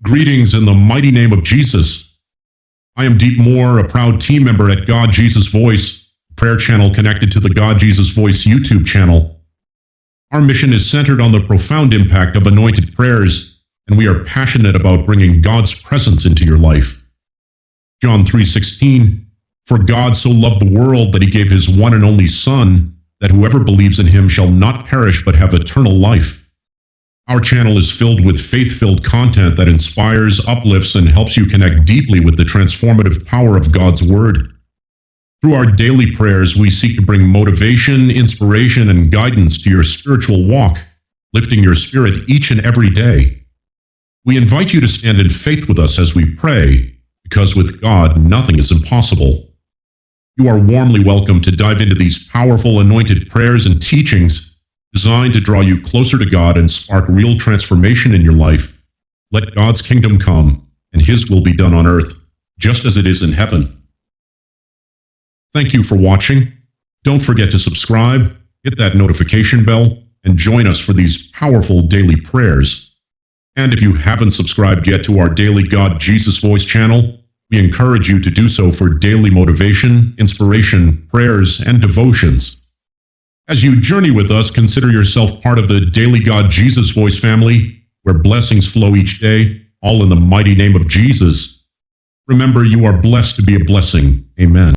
Greetings in the mighty name of Jesus. I am Deep Moore, a proud team member at God Jesus Voice, a prayer channel connected to the God Jesus Voice YouTube channel. Our mission is centered on the profound impact of anointed prayers, and we are passionate about bringing God's presence into your life. John 3:16, "For God so loved the world that he gave his one and only Son, that whoever believes in him shall not perish but have eternal life." Our channel is filled with faith-filled content that inspires, uplifts, and helps you connect deeply with the transformative power of God's Word. Through our daily prayers, we seek to bring motivation, inspiration, and guidance to your spiritual walk, lifting your spirit each and every day. We invite you to stand in faith with us as we pray, because with God, nothing is impossible. You are warmly welcome to dive into these powerful anointed prayers and teachings designed to draw you closer to God and spark real transformation in your life. Let God's kingdom come, and his will be done on earth, just as it is in heaven. Thank you for watching. Don't forget to subscribe, hit that notification bell, and join us for these powerful daily prayers. And if you haven't subscribed yet to our daily God Jesus Voice channel, we encourage you to do so for daily motivation, inspiration, prayers, and devotions. As you journey with us, consider yourself part of the Daily God Jesus Voice family, where blessings flow each day, all in the mighty name of Jesus. Remember, you are blessed to be a blessing. Amen.